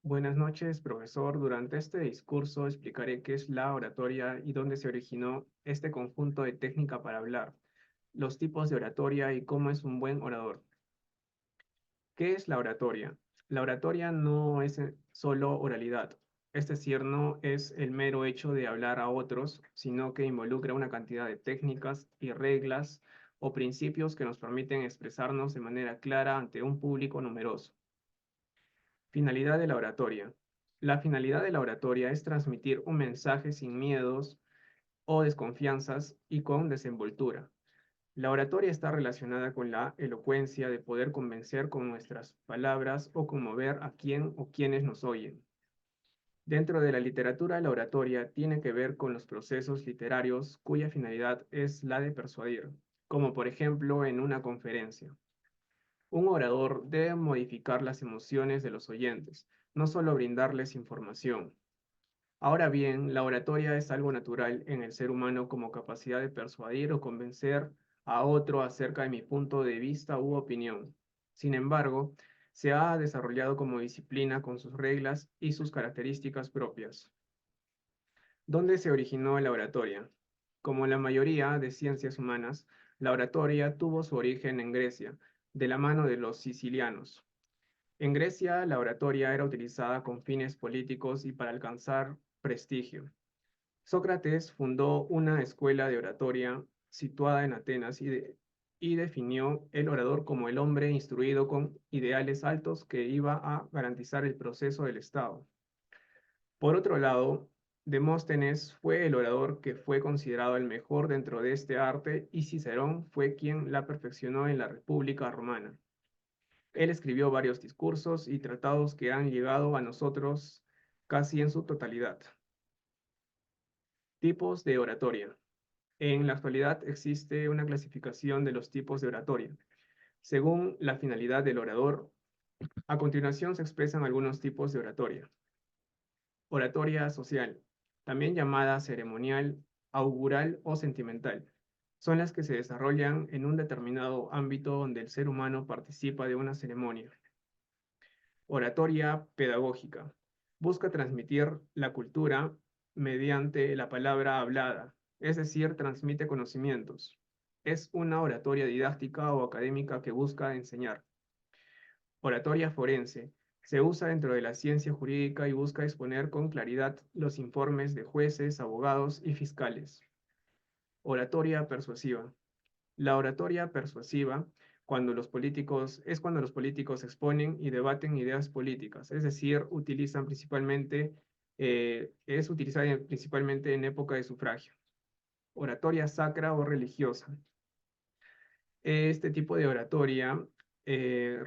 Buenas noches, profesor. Durante este discurso explicaré qué es la oratoria y dónde se originó este conjunto de técnica para hablar, los tipos de oratoria y cómo es un buen orador. ¿Qué es la oratoria? La oratoria no es solo oralidad, es decir, no es el mero hecho de hablar a otros, sino que involucra una cantidad de técnicas y reglas o principios que nos permiten expresarnos de manera clara ante un público numeroso. Finalidad de la oratoria. La finalidad de la oratoria es transmitir un mensaje sin miedos o desconfianzas y con desenvoltura. La oratoria está relacionada con la elocuencia de poder convencer con nuestras palabras o conmover a quien o quienes nos oyen. Dentro de la literatura, la oratoria tiene que ver con los procesos literarios cuya finalidad es la de persuadir, como por ejemplo en una conferencia. Un orador debe modificar las emociones de los oyentes, no solo brindarles información. Ahora bien, la oratoria es algo natural en el ser humano como capacidad de persuadir o convencer a otro acerca de mi punto de vista u opinión. Sin embargo, se ha desarrollado como disciplina con sus reglas y sus características propias. ¿Dónde se originó la oratoria? Como la mayoría de ciencias humanas, la oratoria tuvo su origen en Grecia, de la mano de los sicilianos. En Grecia, la oratoria era utilizada con fines políticos y para alcanzar prestigio. Sócrates fundó una escuela de oratoria situada en Atenas y definió el orador como el hombre instruido con ideales altos que iba a garantizar el proceso del Estado. Por otro lado, Demóstenes fue el orador que fue considerado el mejor dentro de este arte y Cicerón fue quien la perfeccionó en la República Romana. Él escribió varios discursos y tratados que han llegado a nosotros casi en su totalidad. Tipos de oratoria. En la actualidad existe una clasificación de los tipos de oratoria, según la finalidad del orador. A continuación se expresan algunos tipos de oratoria. Oratoria social, también llamada ceremonial, augural o sentimental. Son las que se desarrollan en un determinado ámbito donde el ser humano participa de una ceremonia. Oratoria pedagógica. Busca transmitir la cultura mediante la palabra hablada, es decir, transmite conocimientos. Es una oratoria didáctica o académica que busca enseñar. Oratoria forense. Se usa dentro de la ciencia jurídica y busca exponer con claridad los informes de jueces, abogados y fiscales. Oratoria persuasiva. La oratoria persuasiva es cuando los políticos exponen y debaten ideas políticas, es decir, es utilizada principalmente en época de sufragio. Oratoria sacra o religiosa. Este tipo de oratoria se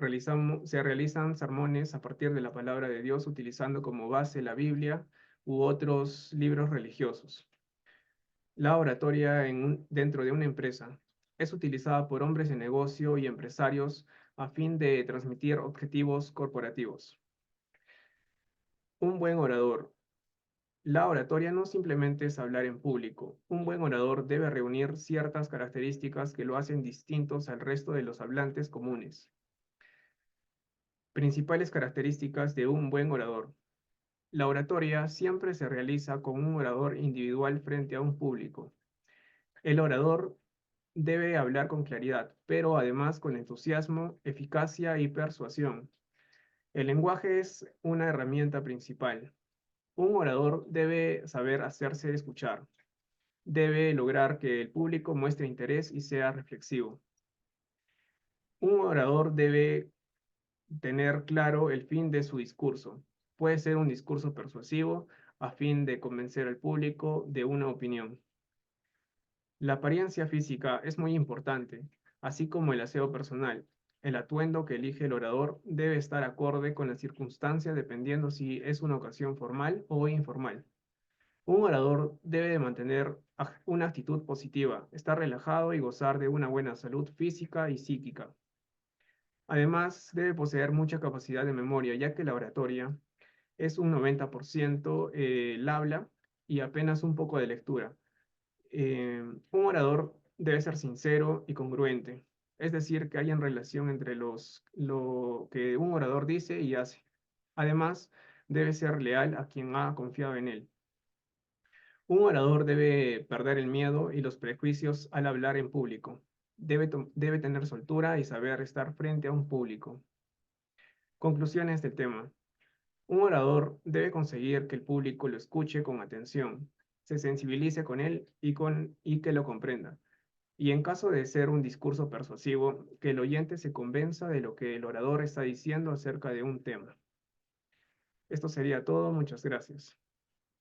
realizan sermones a partir de la palabra de Dios utilizando como base la Biblia u otros libros religiosos. La oratoria dentro de una empresa es utilizada por hombres de negocio y empresarios a fin de transmitir objetivos corporativos. Un buen orador. La oratoria no simplemente es hablar en público. Un buen orador debe reunir ciertas características que lo hacen distintos al resto de los hablantes comunes. Principales características de un buen orador. La oratoria siempre se realiza con un orador individual frente a un público. El orador debe hablar con claridad, pero además con entusiasmo, eficacia y persuasión. El lenguaje es una herramienta principal. Un orador debe saber hacerse escuchar. Debe lograr que el público muestre interés y sea reflexivo. Un orador debe tener claro el fin de su discurso. Puede ser un discurso persuasivo a fin de convencer al público de una opinión. La apariencia física es muy importante, así como el aseo personal. El atuendo que elige el orador debe estar acorde con las circunstancias dependiendo si es una ocasión formal o informal. Un orador debe de mantener una actitud positiva, estar relajado y gozar de una buena salud física y psíquica. Además, debe poseer mucha capacidad de memoria, ya que la oratoria es un 90% el habla y apenas un poco de lectura. Un orador debe ser sincero y congruente, es decir, que haya relación entre lo que un orador dice y hace. Además, Debe ser leal a quien ha confiado en él. Un orador debe perder el miedo y los prejuicios al hablar en público. Debe tener soltura y saber estar frente a un público. Conclusiones del tema. Un orador debe conseguir que el público lo escuche con atención, se sensibilice con él y que lo comprenda. Y en caso de ser un discurso persuasivo, que el oyente se convenza de lo que el orador está diciendo acerca de un tema. Esto sería todo. Muchas gracias.